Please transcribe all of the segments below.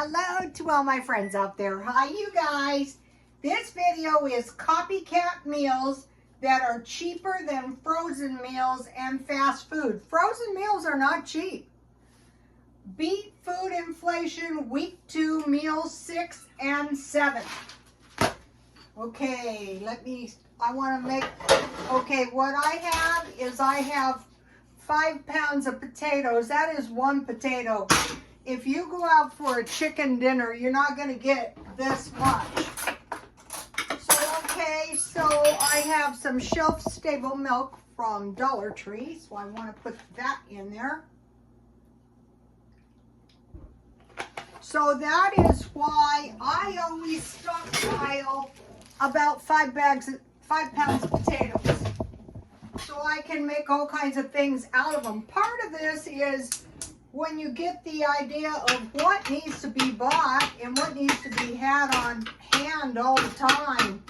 Hello to all my friends out there. Hi, you guys. This video is copycat meals that are cheaper than frozen meals and fast food. Frozen meals are not cheap. Beat food inflation week 2 meals 6 and 7. Okay, what I have is I have 5 pounds of potatoes. That is 1 potato. If you go out for a chicken dinner, you're not going to get this much. So I have some shelf-stable milk from Dollar Tree, so I want to put that in there. So that is why I always stockpile about 5 pounds of potatoes, so I can make all kinds of things out of them. Part of this is when you get the idea of what needs to be bought and what needs to be had on hand all the time.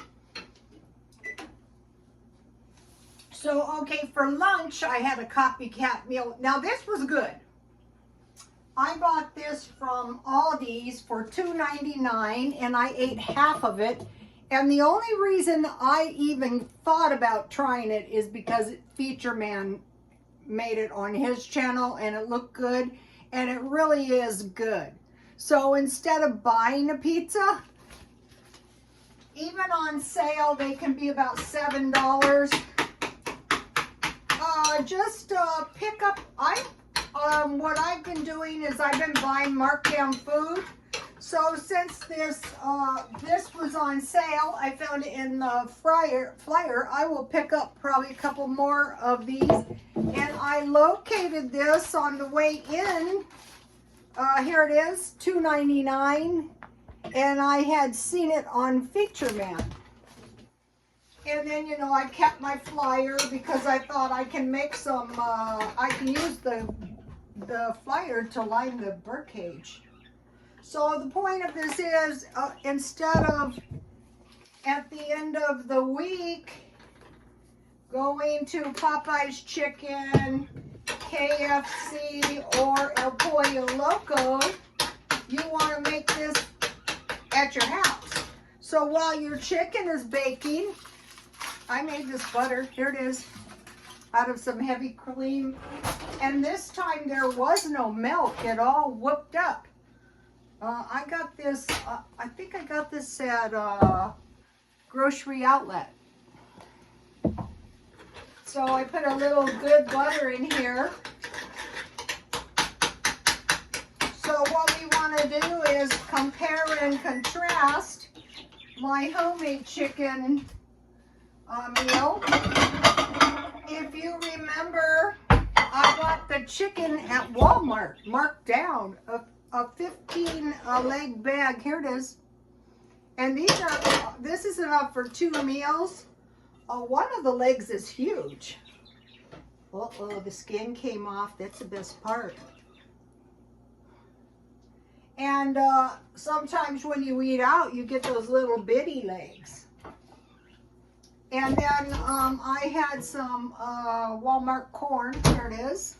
So, okay, for lunch, I had a copycat meal. Now, this was good. I bought this from Aldi's for $2.99, and I ate half of it. And the only reason I even thought about trying it is because Feature Man made it on his channel and it looked good, and it really is good. So instead of buying a pizza, even on sale, they can be about $7. Just pick up. What I've been doing is I've been buying markdown food. So since this was on sale, I found it in the flyer. I will pick up probably a couple more of these. And I located this on the way in. Here it is, $2.99. And I had seen it on Feature Man. And then, you know, I kept my flyer because I thought I can make some, I can use the flyer to line the birdcage. So the point of this is, instead of at the end of the week going to Popeye's Chicken, KFC, or El Pollo Loco, you want to make this at your house. So while your chicken is baking, I made this butter. Here it is, out of some heavy cream. And this time there was no milk. It all whooped up. I got this, I think I got this at Grocery Outlet. So I put a little good butter in here. So what we want to do is compare and contrast my homemade chicken meal. If you remember, I bought the chicken at Walmart, marked down, a 15 leg bag. Here it is. And this is enough for 2 meals. One of the legs is huge. Uh-oh, the skin came off. That's the best part. And sometimes when you eat out, you get those little bitty legs. And then I had some Walmart corn. Here it is.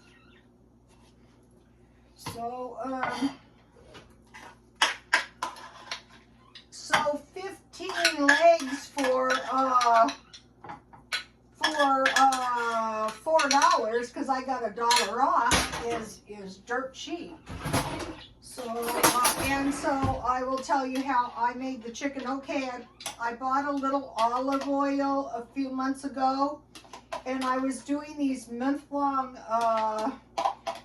So 15 legs for $4, because I got $1 off, is dirt cheap. So and so I will tell you how I made the chicken. Okay, I bought a little olive oil a few months ago, and I was doing these month-long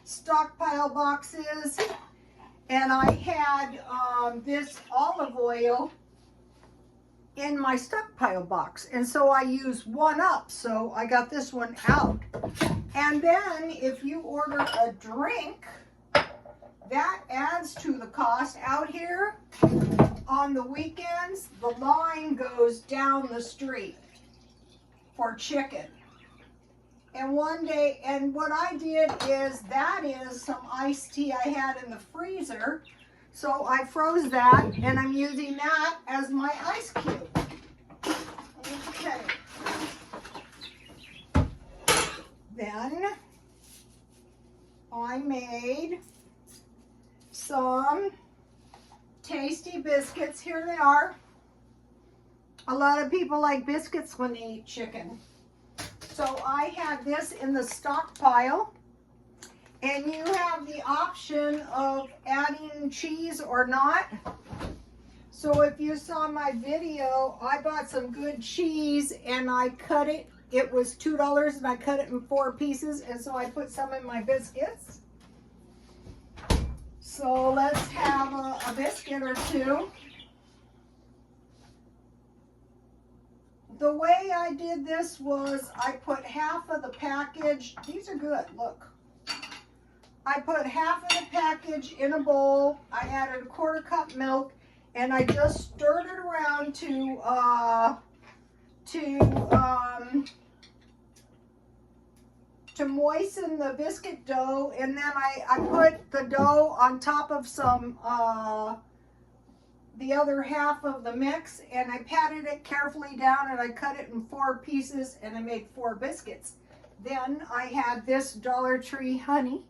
stockpile boxes, and I had this olive oil in my stockpile box, and so I used one up, so I got this one out. And then if you order a drink, that adds to the cost. Out here on the weekends, the line goes down the street for chicken. And one day, and what I did is, that is some iced tea I had in the freezer. So I froze that, and I'm using that as my ice cube. Okay. Then I made some tasty biscuits. Here they are. A lot of people like biscuits when they eat chicken. So I have this in the stockpile. And you have the option of adding cheese or not. So if you saw my video, I bought some good cheese and I cut it. It was $2 and I cut it in 4 pieces, and so I put some in my biscuits. So let's have a biscuit or two. The way I did this was I put half of the package. These are good, look. I put half of the package in a bowl. I added a 1/4 cup milk, and I just stirred it around to moisten the biscuit dough, and then I put the dough on top of some the other half of the mix, and I patted it carefully down, and I cut it in 4 pieces, and I made 4 biscuits. Then I had this Dollar Tree honey.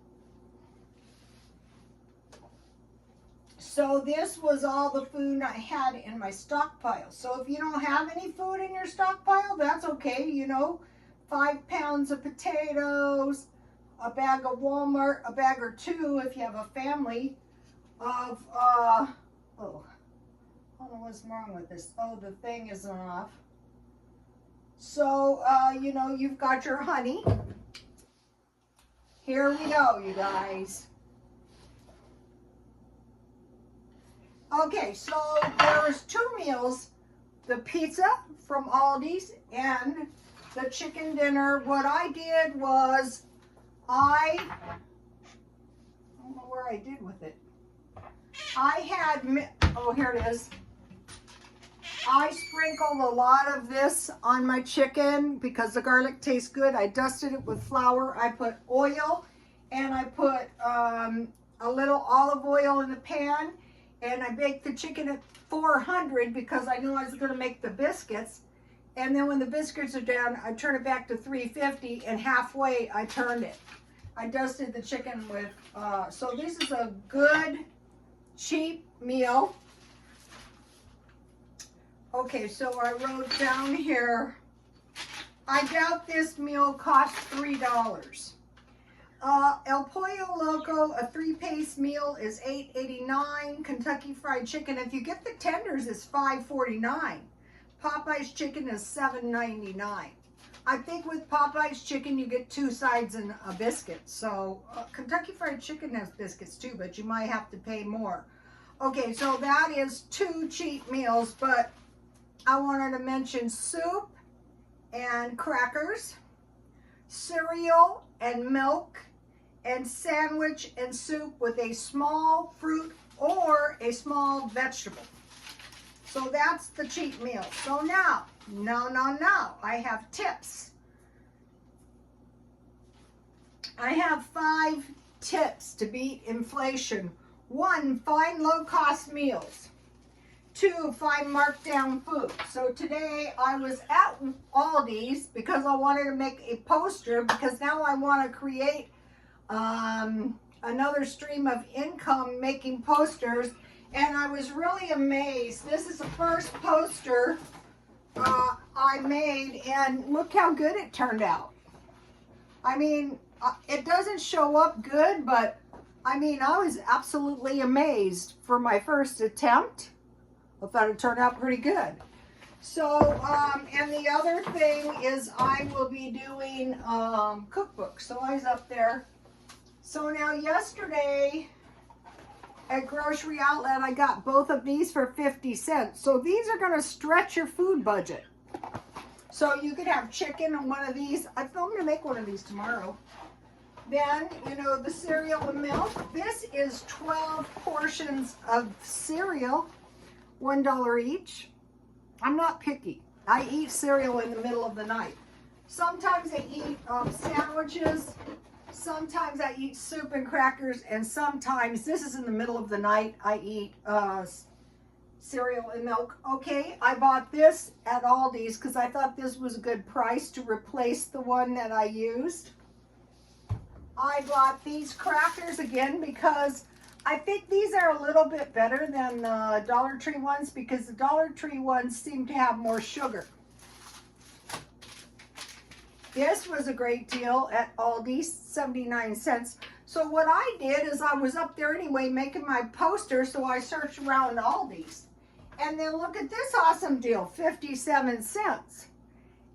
So this was all the food I had in my stockpile. So if you don't have any food in your stockpile, that's okay. You know, 5 pounds of potatoes, a bag of Walmart, a bag or 2 if you have a family of, oh, I don't know what's wrong with this. Oh, the thing isn't off. So, you know, you've got your honey. Here we go, you guys. Okay, so there's 2 meals, the pizza from Aldi's and the chicken dinner. What I did was I don't know where I did with it. I had, oh, here it is. I sprinkled a lot of this on my chicken because the garlic tastes good. I dusted it with flour. I put oil, and I put a little olive oil in the pan. And I baked the chicken at 400 because I knew I was going to make the biscuits. And then when the biscuits are done, I turn it back to 350, and halfway I turned it. I dusted the chicken with, so this is a good, cheap meal. Okay, so I wrote down here, I doubt this meal cost $3. El Pollo Loco, a 3-piece meal is $8.89. Kentucky Fried Chicken, if you get the tenders, is $5.49. Popeye's chicken is $7.99. I think with Popeye's chicken, you get 2 sides and a biscuit. So Kentucky Fried Chicken has biscuits too, but you might have to pay more. Okay, so that is 2 cheap meals, but I wanted to mention soup and crackers, cereal and milk, and sandwich and soup with a small fruit or a small vegetable. So that's the cheap meal. So now, I have tips. I have 5 tips to beat inflation. 1, find low-cost meals. 2, find markdown food. So today I was at Aldi's because I wanted to make a poster, because now I want to create another stream of income making posters, and I was really amazed. This is the first poster I made, and look how good it turned out. I mean, it doesn't show up good, but I mean, I was absolutely amazed for my first attempt. I thought it turned out pretty good. So, and the other thing is I will be doing cookbooks. So I was up there. So now yesterday at Grocery Outlet, I got both of these for 50 cents. So these are going to stretch your food budget. So you could have chicken and one of these. I'm going to make one of these tomorrow. Then, you know, the cereal and milk. This is 12 portions of cereal, $1 each. I'm not picky. I eat cereal in the middle of the night. Sometimes I eat sandwiches. Sometimes I eat soup and crackers, and sometimes, this is in the middle of the night, I eat cereal and milk. Okay, I bought this at Aldi's because I thought this was a good price to replace the one that I used. I bought these crackers again because I think these are a little bit better than the Dollar Tree ones because the Dollar Tree ones seem to have more sugar. This was a great deal at Aldi, 79 cents. So what I did is I was up there anyway making my poster, so I searched around Aldi's. And then look at this awesome deal, 57 cents.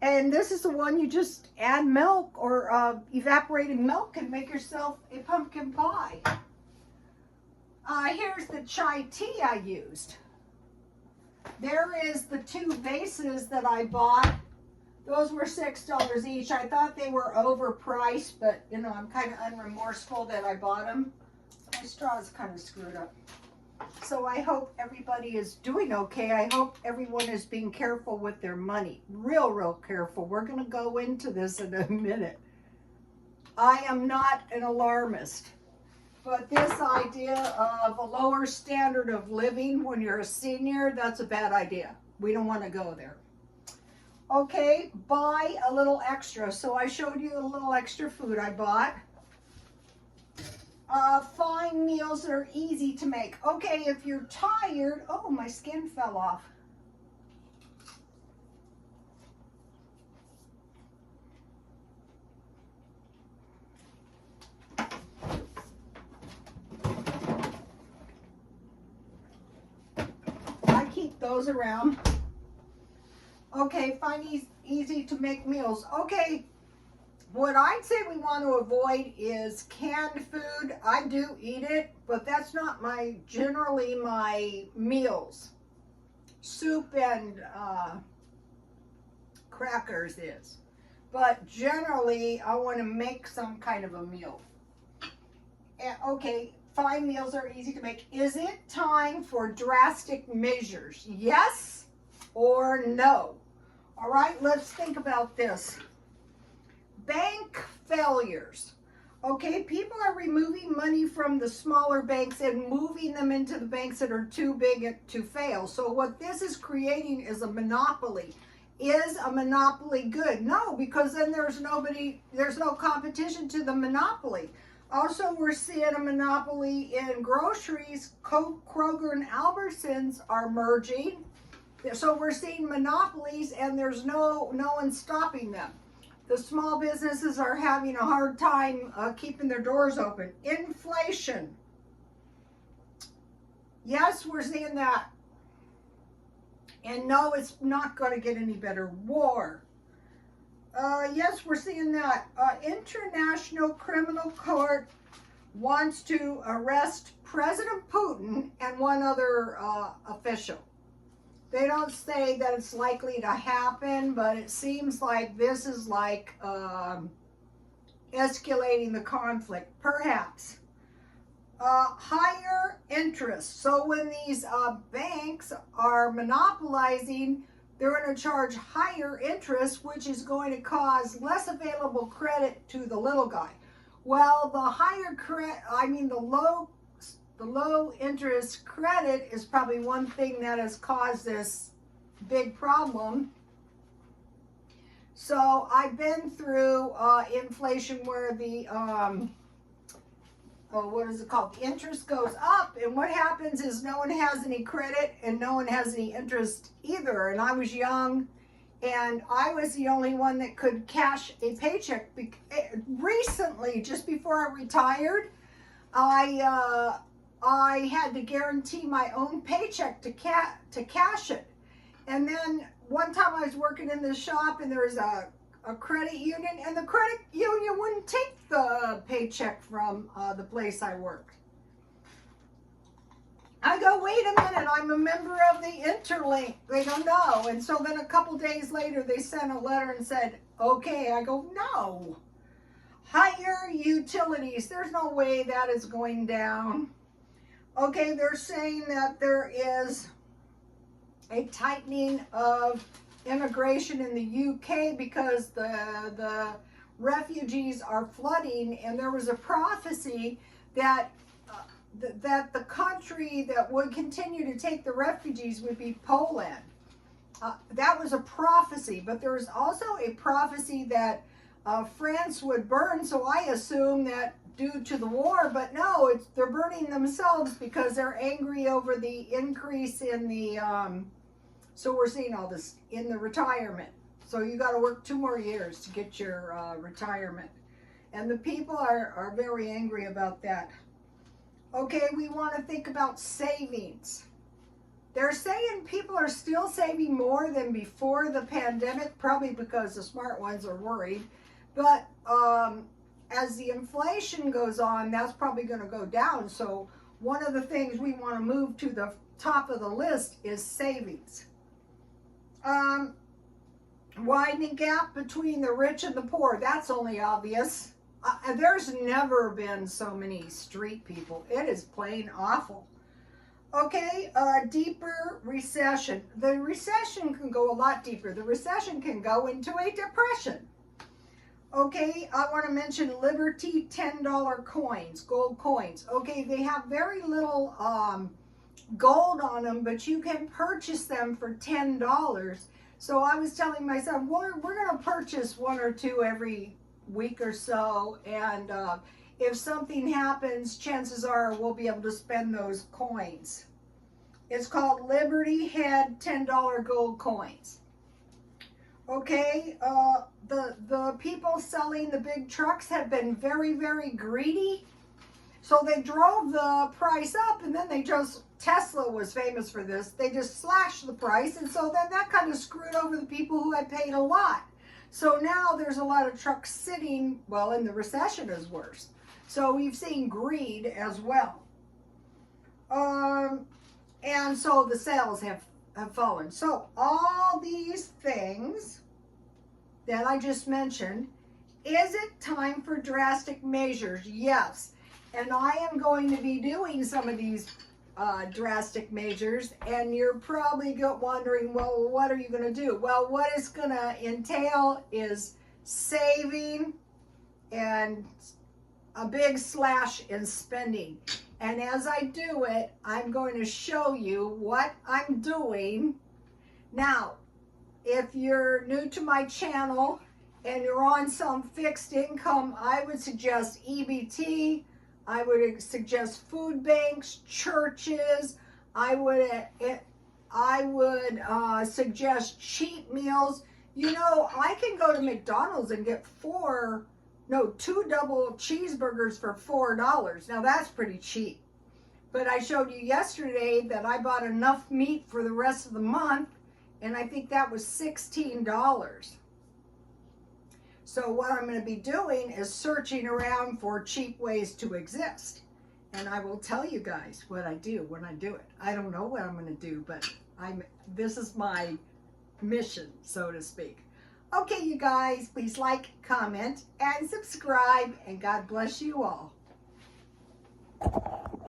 And this is the one you just add milk or evaporated milk and make yourself a pumpkin pie. Here's the chai tea I used. There is the 2 vases that I bought. Those were $6 each. I thought they were overpriced, but you know, I'm kind of unremorseful that I bought them. My straw is kind of screwed up. So I hope everybody is doing okay. I hope everyone is being careful with their money. Real careful. We're going to go into this in a minute. I am not an alarmist. But this idea of a lower standard of living when you're a senior, that's a bad idea. We don't want to go there. Okay, buy a little extra. So I showed you a little extra food I bought. Find meals that are easy to make. Okay, if you're tired, oh, my skin fell off. I keep those around. Okay, find easy to make meals. Okay, what I'd say we want to avoid is canned food. I do eat it, but that's not generally my meals. Soup and crackers is. But generally, I want to make some kind of a meal. And, okay, find meals that are easy to make. Is it time for drastic measures? Yes or no? All right, let's think about this. Bank failures. Okay, people are removing money from the smaller banks and moving them into the banks that are too big to fail. So what this is creating is a monopoly. Is a monopoly good? No, because then there's no competition to the monopoly. Also, we're seeing a monopoly in groceries. Kroger and Albertsons are merging. So we're seeing monopolies and there's no one stopping them. The small businesses are having a hard time keeping their doors open. Inflation. Yes, we're seeing that. And no, it's not going to get any better. War. Yes, we're seeing that. International Criminal Court wants to arrest President Putin and one other official. They don't say that it's likely to happen, but it seems like this is like escalating the conflict, perhaps. Higher interest. So when these banks are monopolizing, they're going to charge higher interest, which is going to cause less available credit to the little guy. Well, the low interest credit is probably one thing that has caused this big problem. So I've been through inflation where the what is it called? The interest goes up, and what happens is no one has any credit and no one has any interest either. And I was young, and I was the only one that could cash a paycheck. Recently, just before I retired, I had to guarantee my own paycheck to cash it. And then one time I was working in the shop, and there was a credit union, and the credit union wouldn't take the paycheck from the place I worked. I go, wait a minute, I'm a member of the Interlink. They go, no. And so then a couple days later, they sent a letter and said, okay. I go, no. Higher utilities. There's no way that is going down. Okay, they're saying that there is a tightening of immigration in the UK because the refugees are flooding, and there was a prophecy that that the country that would continue to take the refugees would be Poland. That was a prophecy, but there was also a prophecy that France would burn, so I assume that due to the war, but no, they're burning themselves because they're angry over the increase in the, so we're seeing all this in the retirement. So you got to work 2 more years to get your retirement. And the people are very angry about that. Okay, we want to think about savings. They're saying people are still saving more than before the pandemic, probably because the smart ones are worried. But as the inflation goes on, that's probably going to go down. So one of the things we want to move to the top of the list is savings. Widening gap between the rich and the poor, that's only obvious. There's never been so many street people. It is plain awful. Okay, deeper recession. The recession can go a lot deeper. The recession can go into a depression. Okay, I want to mention Liberty $10 coins, gold coins. Okay, they have very little gold on them, but you can purchase them for $10. So I was telling myself, we're going to purchase 1 or 2 every week or so, and if something happens, chances are we'll be able to spend those coins. It's called Liberty Head $10 gold coins. Okay, the people selling the big trucks have been very, very greedy. So they drove the price up, and then they just, Tesla was famous for this, they just slashed the price, and so then that kind of screwed over the people who had paid a lot. So now there's a lot of trucks sitting, well, and the recession is worse. So we've seen greed as well. And so the sales have fallen. So all these things that I just mentioned, is it time for drastic measures? Yes. And I am going to be doing some of these drastic measures, and you're probably wondering, well, what are you going to do? Well, what it's going to entail is saving and a big slash in spending. And as I do it, I'm going to show you what I'm doing. Now, if you're new to my channel and you're on some fixed income, I would suggest EBT. I would suggest food banks, churches. I would suggest cheap meals. You know, I can go to McDonald's and get 2 double cheeseburgers for $4. Now that's pretty cheap. But I showed you yesterday that I bought enough meat for the rest of the month, and I think that was $16. So what I'm going to be doing is searching around for cheap ways to exist. And I will tell you guys what I do when I do it. I don't know what I'm going to do, but this is my mission, so to speak. Okay, you guys, please like, comment, and subscribe, and God bless you all.